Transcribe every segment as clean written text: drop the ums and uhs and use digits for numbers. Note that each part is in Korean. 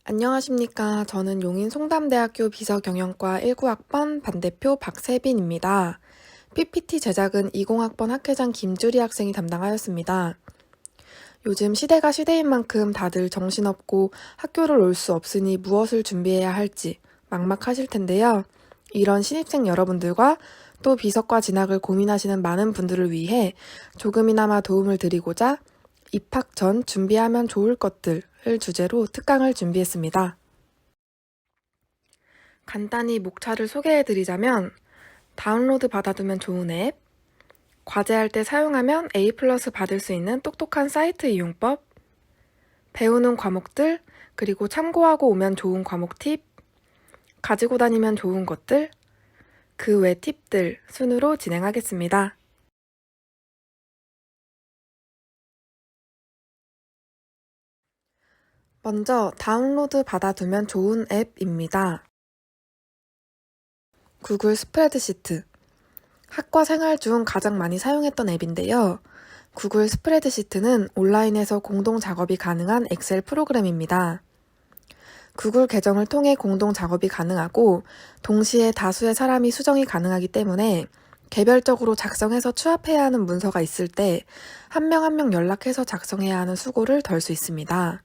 안녕하십니까. 저는 용인 송담대학교 비서경영과 19학번 반대표 박세빈입니다. PPT 제작은 20학번 학회장 김주리 학생이 담당하였습니다. 요즘 시대가 시대인 만큼 다들 정신없고 학교를 올 수 없으니 무엇을 준비해야 할지 막막하실 텐데요. 이런 신입생 여러분들과 또 비서과 진학을 고민하시는 많은 분들을 위해 조금이나마 도움을 드리고자 입학 전 준비하면 좋을 것들을 주제로 특강을 준비했습니다. 간단히 목차를 소개해드리자면 다운로드 받아두면 좋은 앱, 과제할 때 사용하면 A+ 받을 수 있는 똑똑한 사이트 이용법, 배우는 과목들, 그리고 참고하고 오면 좋은 과목 팁, 가지고 다니면 좋은 것들, 그 외 팁들 순으로 진행하겠습니다. 먼저 다운로드 받아두면 좋은 앱입니다. 구글 스프레드시트. 학과 생활 중 가장 많이 사용했던 앱인데요. 구글 스프레드시트는 온라인에서 공동 작업이 가능한 엑셀 프로그램입니다. 구글 계정을 통해 공동 작업이 가능하고 동시에 다수의 사람이 수정이 가능하기 때문에 개별적으로 작성해서 추합해야 하는 문서가 있을 때 한 명 한 명 연락해서 작성해야 하는 수고를 덜 수 있습니다.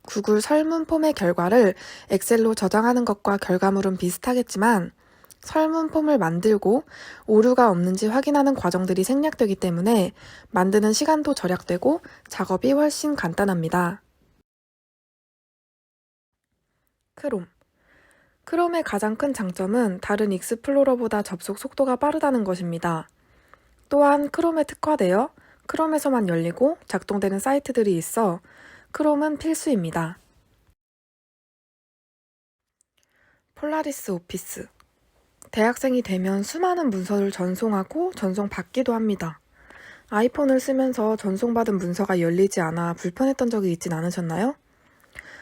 구글 설문 폼의 결과를 엑셀로 저장하는 것과 결과물은 비슷하겠지만 설문 폼을 만들고 오류가 없는지 확인하는 과정들이 생략되기 때문에 만드는 시간도 절약되고 작업이 훨씬 간단합니다. 크롬. 크롬의 가장 큰 장점은 다른 익스플로러보다 접속 속도가 빠르다는 것입니다. 또한 크롬에 특화되어 크롬에서만 열리고 작동되는 사이트들이 있어 크롬은 필수입니다. 폴라리스 오피스. 대학생이 되면 수많은 문서를 전송하고 전송받기도 합니다. 아이폰을 쓰면서 전송받은 문서가 열리지 않아 불편했던 적이 있진 않으셨나요?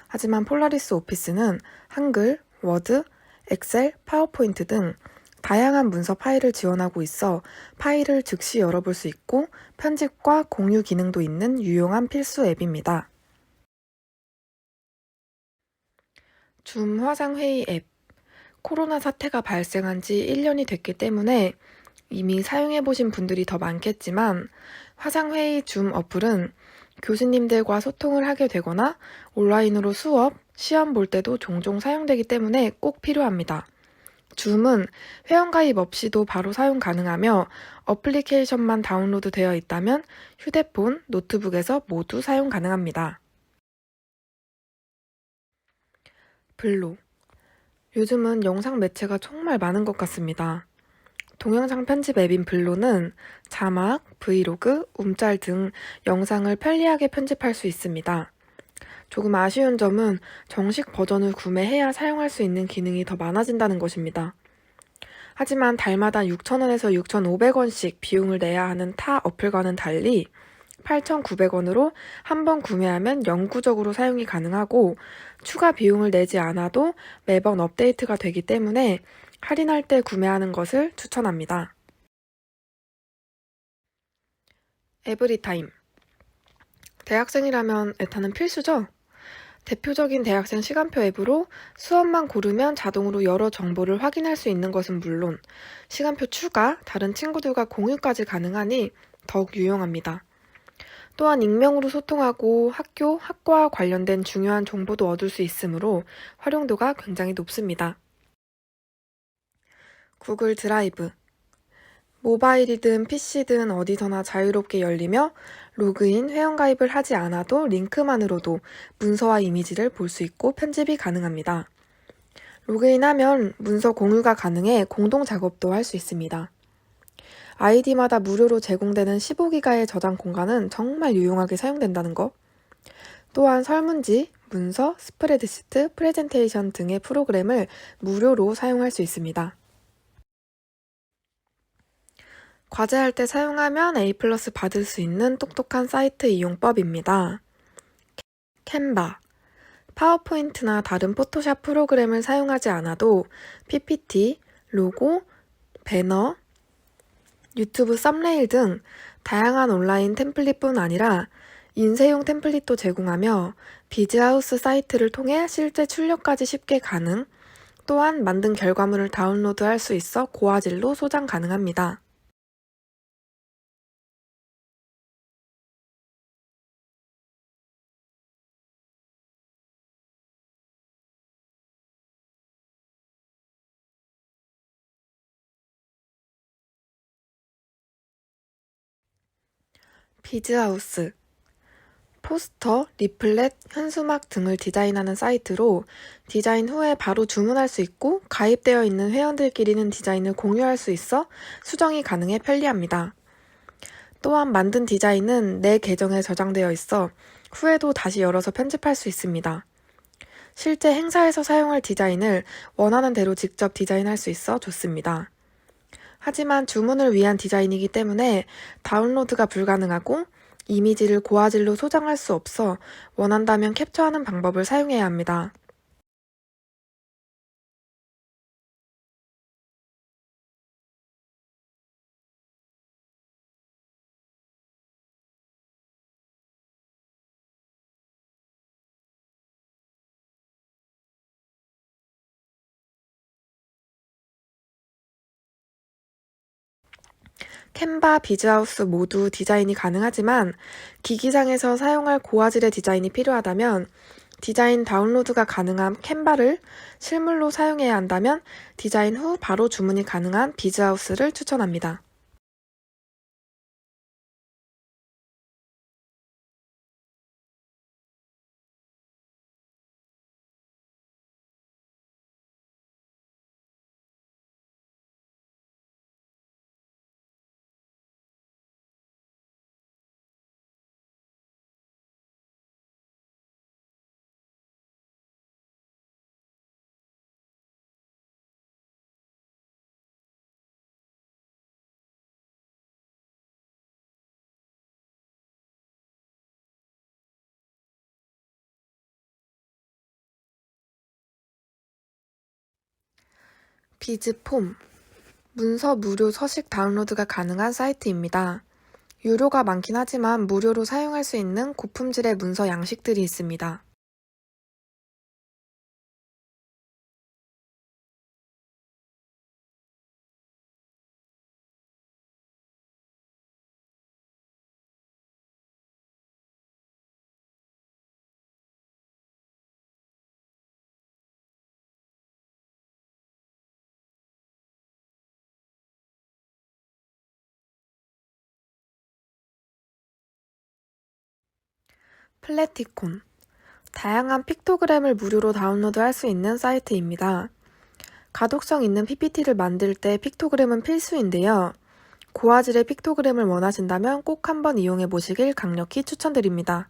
하지만 폴라리스 오피스는 한글, 워드, 엑셀, 파워포인트 등 다양한 문서 파일을 지원하고 있어 파일을 즉시 열어볼 수 있고 편집과 공유 기능도 있는 유용한 필수 앱입니다. 줌 화상회의 앱. 코로나 사태가 발생한 지 1년이 됐기 때문에 이미 사용해보신 분들이 더 많겠지만 화상회의 줌 어플은 교수님들과 소통을 하게 되거나 온라인으로 수업, 시험 볼 때도 종종 사용되기 때문에 꼭 필요합니다. 줌은 회원가입 없이도 바로 사용 가능하며 어플리케이션만 다운로드 되어 있다면 휴대폰, 노트북에서 모두 사용 가능합니다. 블로. 요즘은 영상 매체가 정말 많은 것 같습니다. 동영상 편집 앱인 블로는 자막, 브이로그, 움짤 등 영상을 편리하게 편집할 수 있습니다. 조금 아쉬운 점은 정식 버전을 구매해야 사용할 수 있는 기능이 더 많아진다는 것입니다. 하지만 달마다 6,000원에서 6,500원씩 비용을 내야 하는 타 어플과는 달리 8,900원으로 한 번 구매하면 영구적으로 사용이 가능하고 추가 비용을 내지 않아도 매번 업데이트가 되기 때문에 할인할 때 구매하는 것을 추천합니다. 에브리타임. 대학생이라면 에타는 필수죠? 대표적인 대학생 시간표 앱으로 수업만 고르면 자동으로 여러 정보를 확인할 수 있는 것은 물론 시간표 추가, 다른 친구들과 공유까지 가능하니 더욱 유용합니다. 또한 익명으로 소통하고 학교, 학과와 관련된 중요한 정보도 얻을 수 있으므로 활용도가 굉장히 높습니다. 구글 드라이브. 모바일이든 PC든 어디서나 자유롭게 열리며 로그인, 회원가입을 하지 않아도 링크만으로도 문서와 이미지를 볼 수 있고 편집이 가능합니다. 로그인하면 문서 공유가 가능해 공동 작업도 할 수 있습니다. 아이디마다 무료로 제공되는 15기가의 저장 공간은 정말 유용하게 사용된다는 것. 또한 설문지, 문서, 스프레드시트, 프레젠테이션 등의 프로그램을 무료로 사용할 수 있습니다. 과제할 때 사용하면 A+ 받을 수 있는 똑똑한 사이트 이용법입니다. 캔바. 파워포인트나 다른 포토샵 프로그램을 사용하지 않아도 PPT, 로고, 배너, 유튜브 썸네일 등 다양한 온라인 템플릿뿐 아니라 인쇄용 템플릿도 제공하며 비즈하우스 사이트를 통해 실제 출력까지 쉽게 가능, 또한 만든 결과물을 다운로드할 수 있어 고화질로 소장 가능합니다. 비즈하우스 포스터, 리플렛, 현수막 등을 디자인하는 사이트로 디자인 후에 바로 주문할 수 있고 가입되어 있는 회원들끼리는 디자인을 공유할 수 있어 수정이 가능해 편리합니다. 또한 만든 디자인은 내 계정에 저장되어 있어 후에도 다시 열어서 편집할 수 있습니다. 실제 행사에서 사용할 디자인을 원하는 대로 직접 디자인할 수 있어 좋습니다. 하지만 주문을 위한 디자인이기 때문에 다운로드가 불가능하고 이미지를 고화질로 소장할 수 없어 원한다면 캡처하는 방법을 사용해야 합니다. 캔바, 비즈하우스 모두 디자인이 가능하지만 기기상에서 사용할 고화질의 디자인이 필요하다면 디자인 다운로드가 가능한 캔바를 실물로 사용해야 한다면 디자인 후 바로 주문이 가능한 비즈하우스를 추천합니다. 비즈폼 문서 무료 서식 다운로드가 가능한 사이트입니다. 유료가 많긴 하지만 무료로 사용할 수 있는 고품질의 문서 양식들이 있습니다. 플래티콘 다양한 픽토그램을 무료로 다운로드할 수 있는 사이트입니다. 가독성 있는 PPT를 만들 때 픽토그램은 필수인데요. 고화질의 픽토그램을 원하신다면 꼭 한번 이용해 보시길 강력히 추천드립니다.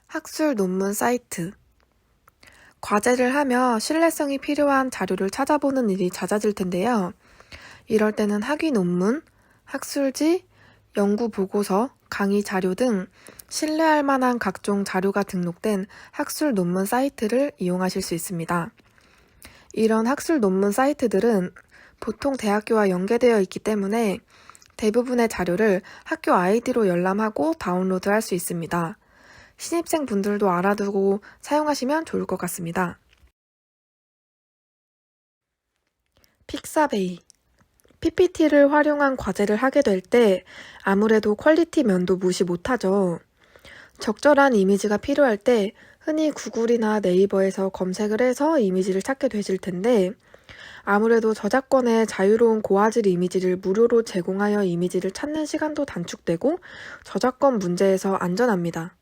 학술 논문 사이트 과제를 하며 신뢰성이 필요한 자료를 찾아보는 일이 잦아질 텐데요. 이럴 때는 학위 논문, 학술지, 연구 보고서, 강의 자료 등 신뢰할 만한 각종 자료가 등록된 학술 논문 사이트를 이용하실 수 있습니다. 이런 학술 논문 사이트들은 보통 대학교와 연계되어 있기 때문에 대부분의 자료를 학교 아이디로 열람하고 다운로드할 수 있습니다. 신입생 분들도 알아두고 사용하시면 좋을 것 같습니다. 픽사베이 PPT를 활용한 과제를 하게 될 때 아무래도 퀄리티 면도 무시 못하죠. 적절한 이미지가 필요할 때 흔히 구글이나 네이버에서 검색을 해서 이미지를 찾게 되실 텐데 아무래도 저작권의 자유로운 고화질 이미지를 무료로 제공하여 이미지를 찾는 시간도 단축되고 저작권 문제에서 안전합니다.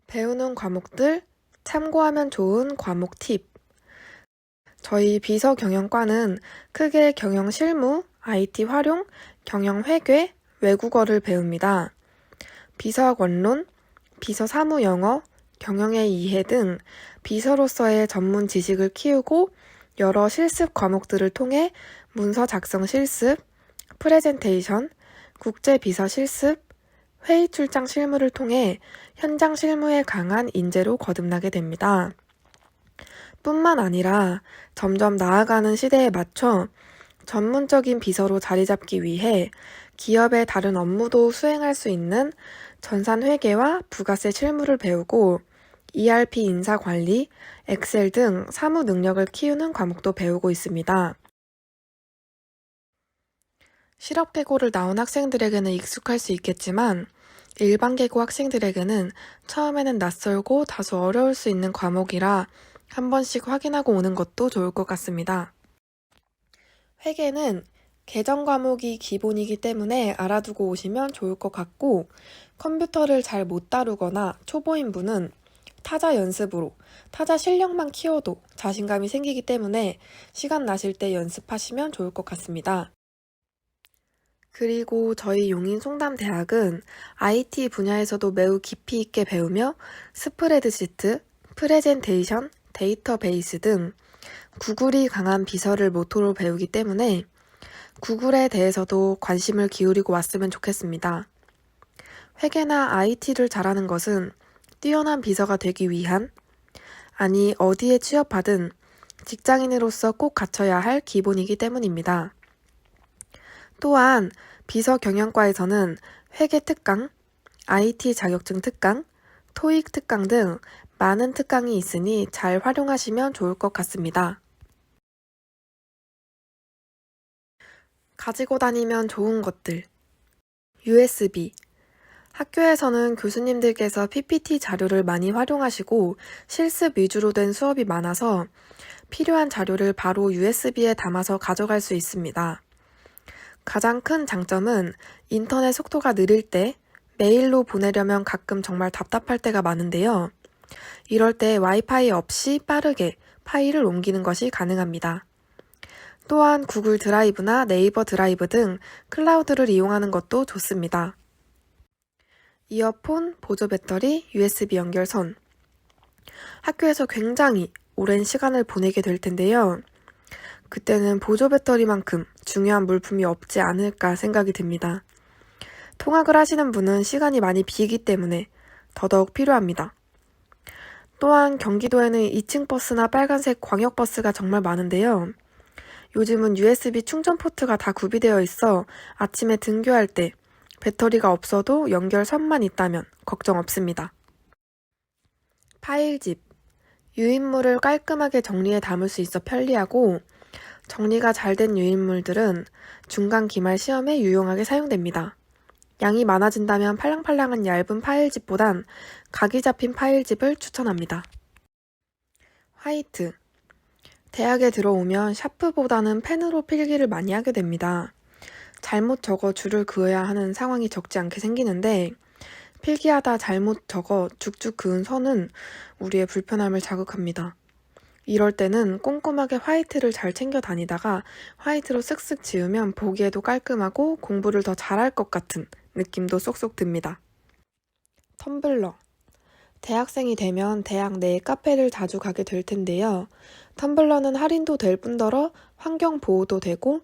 배우는 과목들, 참고하면 좋은 과목 팁. 저희 비서경영과는 크게 경영 실무, IT 활용, 경영회계, 외국어를 배웁니다. 비서학 원론, 비서 사무 영어, 경영의 이해 등 비서로서의 전문 지식을 키우고 여러 실습 과목들을 통해 문서 작성 실습, 프레젠테이션, 국제 비서 실습, 회의 출장 실무를 통해 현장 실무에 강한 인재로 거듭나게 됩니다. 뿐만 아니라 점점 나아가는 시대에 맞춰 전문적인 비서로 자리 잡기 위해 기업의 다른 업무도 수행할 수 있는 전산 회계와 부가세 실무를 배우고 ERP 인사 관리, 엑셀 등 사무 능력을 키우는 과목도 배우고 있습니다. 실업계고를 나온 학생들에게는 익숙할 수 있겠지만 일반계고 학생들에게는 처음에는 낯설고 다소 어려울 수 있는 과목이라 한 번씩 확인하고 오는 것도 좋을 것 같습니다. 회계는 계정 과목이 기본이기 때문에 알아두고 오시면 좋을 것 같고 컴퓨터를 잘 못 다루거나 초보인 분은 타자 연습으로 타자 실력만 키워도 자신감이 생기기 때문에 시간 나실 때 연습하시면 좋을 것 같습니다. 그리고 저희 용인송담대학은 IT 분야에서도 매우 깊이 있게 배우며 스프레드시트, 프레젠테이션, 데이터베이스 등 구글이 강한 비서를 모토로 배우기 때문에 구글에 대해서도 관심을 기울이고 왔으면 좋겠습니다. 회계나 IT를 잘하는 것은 뛰어난 비서가 되기 위한, 아니 어디에 취업하든 직장인으로서 꼭 갖춰야 할 기본이기 때문입니다. 또한 비서 경영과에서는 회계 특강, IT 자격증 특강, 토익 특강 등 많은 특강이 있으니 잘 활용하시면 좋을 것 같습니다. 가지고 다니면 좋은 것들. USB. 학교에서는 교수님들께서 PPT 자료를 많이 활용하시고 실습 위주로 된 수업이 많아서 필요한 자료를 바로 USB에 담아서 가져갈 수 있습니다. 가장 큰 장점은 인터넷 속도가 느릴 때 메일로 보내려면 가끔 정말 답답할 때가 많은데요. 이럴 때 와이파이 없이 빠르게 파일을 옮기는 것이 가능합니다. 또한 구글 드라이브나 네이버 드라이브 등 클라우드를 이용하는 것도 좋습니다. 이어폰, 보조 배터리, USB 연결선. 학교에서 굉장히 오랜 시간을 보내게 될 텐데요. 그때는 보조 배터리만큼 중요한 물품이 없지 않을까 생각이 듭니다. 통학을 하시는 분은 시간이 많이 비기 때문에 더더욱 필요합니다. 또한 경기도에는 2층 버스나 빨간색 광역버스가 정말 많은데요. 요즘은 USB 충전 포트가 다 구비되어 있어 아침에 등교할 때 배터리가 없어도 연결선만 있다면 걱정 없습니다. 파일집. 유인물을 깔끔하게 정리해 담을 수 있어 편리하고 정리가 잘 된 유인물들은 중간 기말 시험에 유용하게 사용됩니다. 양이 많아진다면 팔랑팔랑한 얇은 파일집보단 각이 잡힌 파일집을 추천합니다. 화이트. 대학에 들어오면 샤프보다는 펜으로 필기를 많이 하게 됩니다. 잘못 적어 줄을 그어야 하는 상황이 적지 않게 생기는데 필기하다 잘못 적어 죽죽 그은 선은 우리의 불편함을 자극합니다. 이럴 때는 꼼꼼하게 화이트를 잘 챙겨 다니다가 화이트로 쓱쓱 지우면 보기에도 깔끔하고 공부를 더 잘할 것 같은 느낌도 쏙쏙 듭니다. 텀블러. 대학생이 되면 대학 내 카페를 자주 가게 될 텐데요. 텀블러는 할인도 될 뿐더러 환경 보호도 되고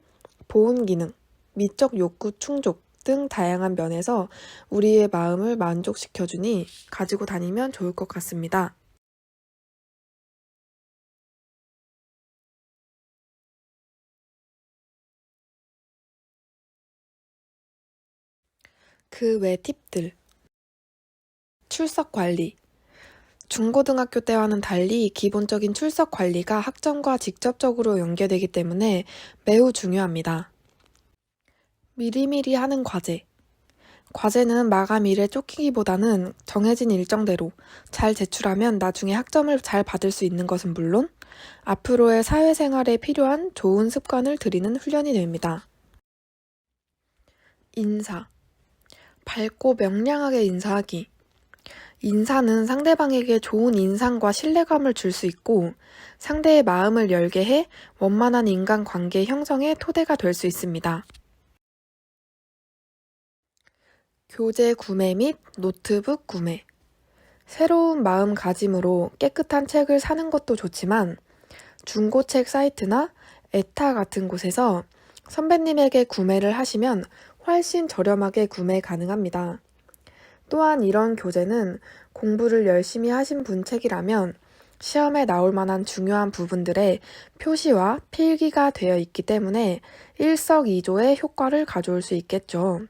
보온 기능, 미적 욕구 충족 등 다양한 면에서 우리의 마음을 만족시켜주니 가지고 다니면 좋을 것 같습니다. 그 외 팁들. 출석 관리. 중고등학교 때와는 달리 기본적인 출석 관리가 학점과 직접적으로 연계되기 때문에 매우 중요합니다. 미리미리 하는 과제. 과제는 마감일에 쫓기기보다는 정해진 일정대로 잘 제출하면 나중에 학점을 잘 받을 수 있는 것은 물론 앞으로의 사회생활에 필요한 좋은 습관을 들이는 훈련이 됩니다. 인사. 밝고 명량하게 인사하기. 인사는 상대방에게 좋은 인상과 신뢰감을 줄 수 있고 상대의 마음을 열게 해 원만한 인간관계 형성의 토대가 될 수 있습니다. 교재 구매 및 노트북 구매. 새로운 마음가짐으로 깨끗한 책을 사는 것도 좋지만 중고책 사이트나 에타 같은 곳에서 선배님에게 구매를 하시면 훨씬 저렴하게 구매 가능합니다. 또한 이런 교재는 공부를 열심히 하신 분 책이라면 시험에 나올 만한 중요한 부분들의 표시와 필기가 되어 있기 때문에 일석이조의 효과를 가져올 수 있겠죠.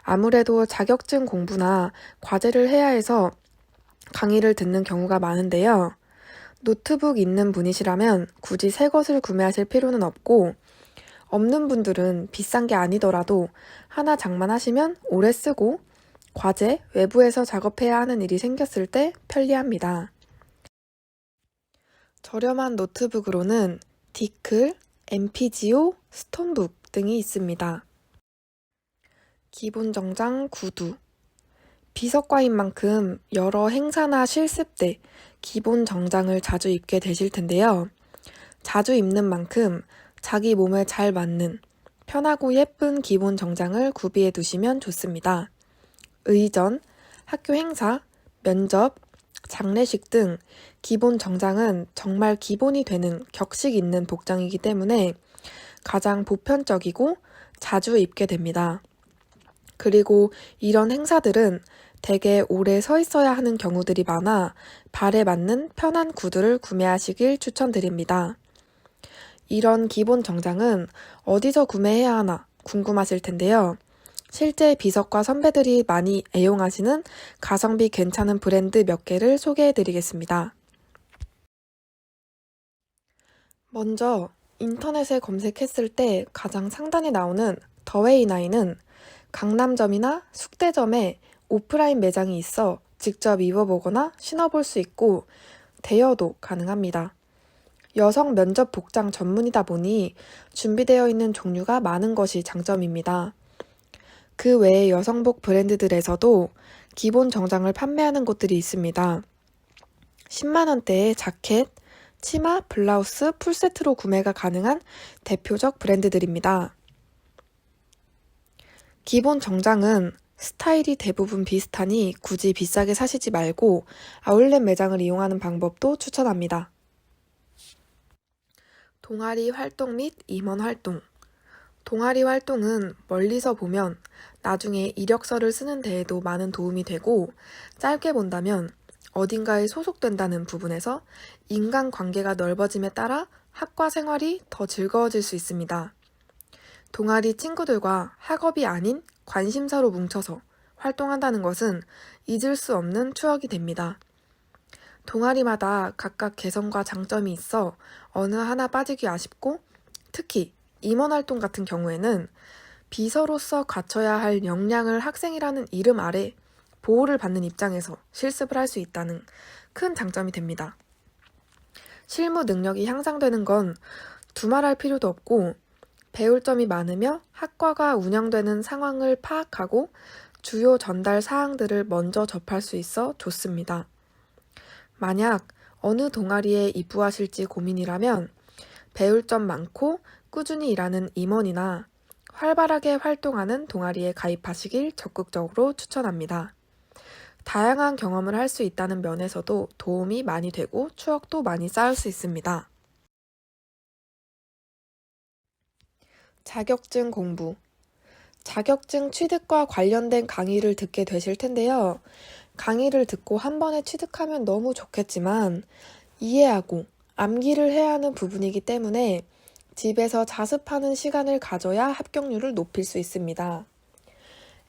아무래도 자격증 공부나 과제를 해야 해서 강의를 듣는 경우가 많은데요. 노트북 있는 분이시라면 굳이 새 것을 구매하실 필요는 없고, 없는 분들은 비싼 게 아니더라도 하나 장만하시면 오래 쓰고 과제, 외부에서 작업해야 하는 일이 생겼을 때 편리합니다. 저렴한 노트북으로는 디클, 엠피지오, 스톤북 등이 있습니다. 기본 정장 구두. 비서과인 만큼 여러 행사나 실습 때 기본 정장을 자주 입게 되실 텐데요. 자주 입는 만큼 자기 몸에 잘 맞는 편하고 예쁜 기본 정장을 구비해 두시면 좋습니다. 의전, 학교 행사, 면접, 장례식 등 기본 정장은 정말 기본이 되는 격식 있는 복장이기 때문에 가장 보편적이고 자주 입게 됩니다. 그리고 이런 행사들은 대개 오래 서 있어야 하는 경우들이 많아 발에 맞는 편한 구두를 구매하시길 추천드립니다. 이런 기본 정장은 어디서 구매해야 하나 궁금하실 텐데요. 실제 비서과 선배들이 많이 애용하시는 가성비 괜찮은 브랜드 몇 개를 소개해 드리겠습니다. 먼저 인터넷에 검색했을 때 가장 상단에 나오는 더웨이나인은 강남점이나 숙대점에 오프라인 매장이 있어 직접 입어보거나 신어볼 수 있고 대여도 가능합니다. 여성 면접 복장 전문이다 보니 준비되어 있는 종류가 많은 것이 장점입니다. 그 외에 여성복 브랜드들에서도 기본 정장을 판매하는 곳들이 있습니다. 10만원대의 자켓, 치마, 블라우스, 풀세트로 구매가 가능한 대표적 브랜드들입니다. 기본 정장은 스타일이 대부분 비슷하니 굳이 비싸게 사시지 말고 아울렛 매장을 이용하는 방법도 추천합니다. 동아리 활동 및 임원 활동. 동아리 활동은 멀리서 보면 나중에 이력서를 쓰는 데에도 많은 도움이 되고, 짧게 본다면 어딘가에 소속된다는 부분에서 인간관계가 넓어짐에 따라 학과 생활이 더 즐거워질 수 있습니다. 동아리 친구들과 학업이 아닌 관심사로 뭉쳐서 활동한다는 것은 잊을 수 없는 추억이 됩니다. 동아리마다 각각 개성과 장점이 있어 어느 하나 빠지기 아쉽고, 특히 임원활동 같은 경우에는 비서로서 갖춰야 할 역량을 학생이라는 이름 아래 보호를 받는 입장에서 실습을 할 수 있다는 큰 장점이 됩니다. 실무 능력이 향상되는 건 두말할 필요도 없고, 배울 점이 많으며 학과가 운영되는 상황을 파악하고 주요 전달 사항들을 먼저 접할 수 있어 좋습니다. 만약 어느 동아리에 입부하실지 고민이라면 배울 점 많고 꾸준히 일하는 임원이나 활발하게 활동하는 동아리에 가입하시길 적극적으로 추천합니다. 다양한 경험을 할 수 있다는 면에서도 도움이 많이 되고 추억도 많이 쌓을 수 있습니다. 자격증 공부. 자격증 취득과 관련된 강의를 듣게 되실 텐데요. 강의를 듣고 한 번에 취득하면 너무 좋겠지만 이해하고 암기를 해야 하는 부분이기 때문에 집에서 자습하는 시간을 가져야 합격률을 높일 수 있습니다.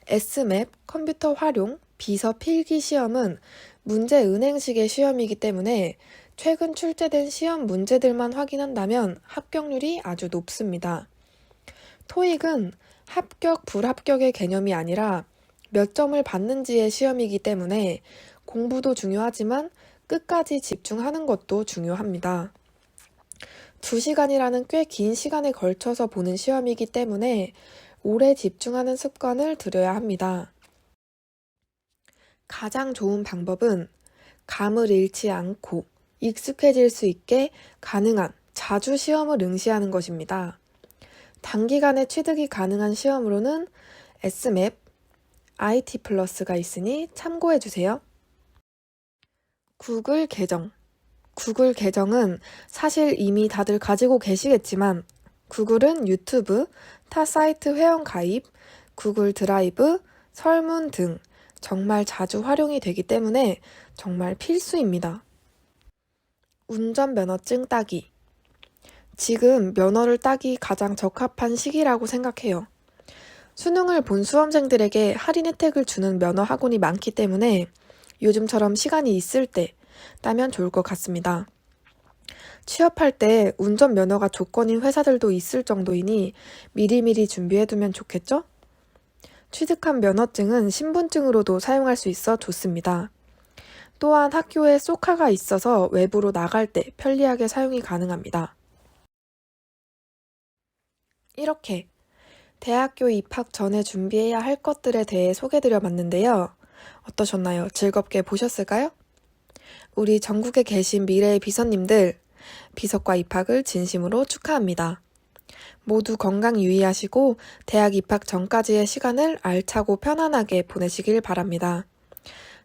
S맵, 컴퓨터 활용, 비서 필기 시험은 문제 은행식의 시험이기 때문에 최근 출제된 시험 문제들만 확인한다면 합격률이 아주 높습니다. 토익은 합격, 불합격의 개념이 아니라 몇 점을 받는지의 시험이기 때문에 공부도 중요하지만 끝까지 집중하는 것도 중요합니다. 2시간이라는 꽤 긴 시간에 걸쳐서 보는 시험이기 때문에 오래 집중하는 습관을 들여야 합니다. 가장 좋은 방법은 감을 잃지 않고 익숙해질 수 있게 가능한 자주 시험을 응시하는 것입니다. 단기간에 취득이 가능한 시험으로는 S맵, IT 플러스가 있으니 참고해주세요. 구글 계정. 구글 계정은 사실 이미 다들 가지고 계시겠지만 구글은 유튜브, 타 사이트 회원 가입, 구글 드라이브, 설문 등 정말 자주 활용이 되기 때문에 정말 필수입니다. 운전면허증 따기. 지금 면허를 따기 가장 적합한 시기라고 생각해요. 수능을 본 수험생들에게 할인 혜택을 주는 면허 학원이 많기 때문에 요즘처럼 시간이 있을 때 따면 좋을 것 같습니다. 취업할 때 운전면허가 조건인 회사들도 있을 정도이니 미리미리 준비해두면 좋겠죠? 취득한 면허증은 신분증으로도 사용할 수 있어 좋습니다. 또한 학교에 쏘카가 있어서 외부로 나갈 때 편리하게 사용이 가능합니다. 이렇게 대학교 입학 전에 준비해야 할 것들에 대해 소개드려 봤는데요. 어떠셨나요? 즐겁게 보셨을까요? 우리 전국에 계신 미래의 비서님들, 비서과 입학을 진심으로 축하합니다. 모두 건강 유의하시고 대학 입학 전까지의 시간을 알차고 편안하게 보내시길 바랍니다.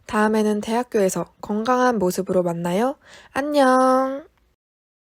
다음에는 대학교에서 건강한 모습으로 만나요. 안녕!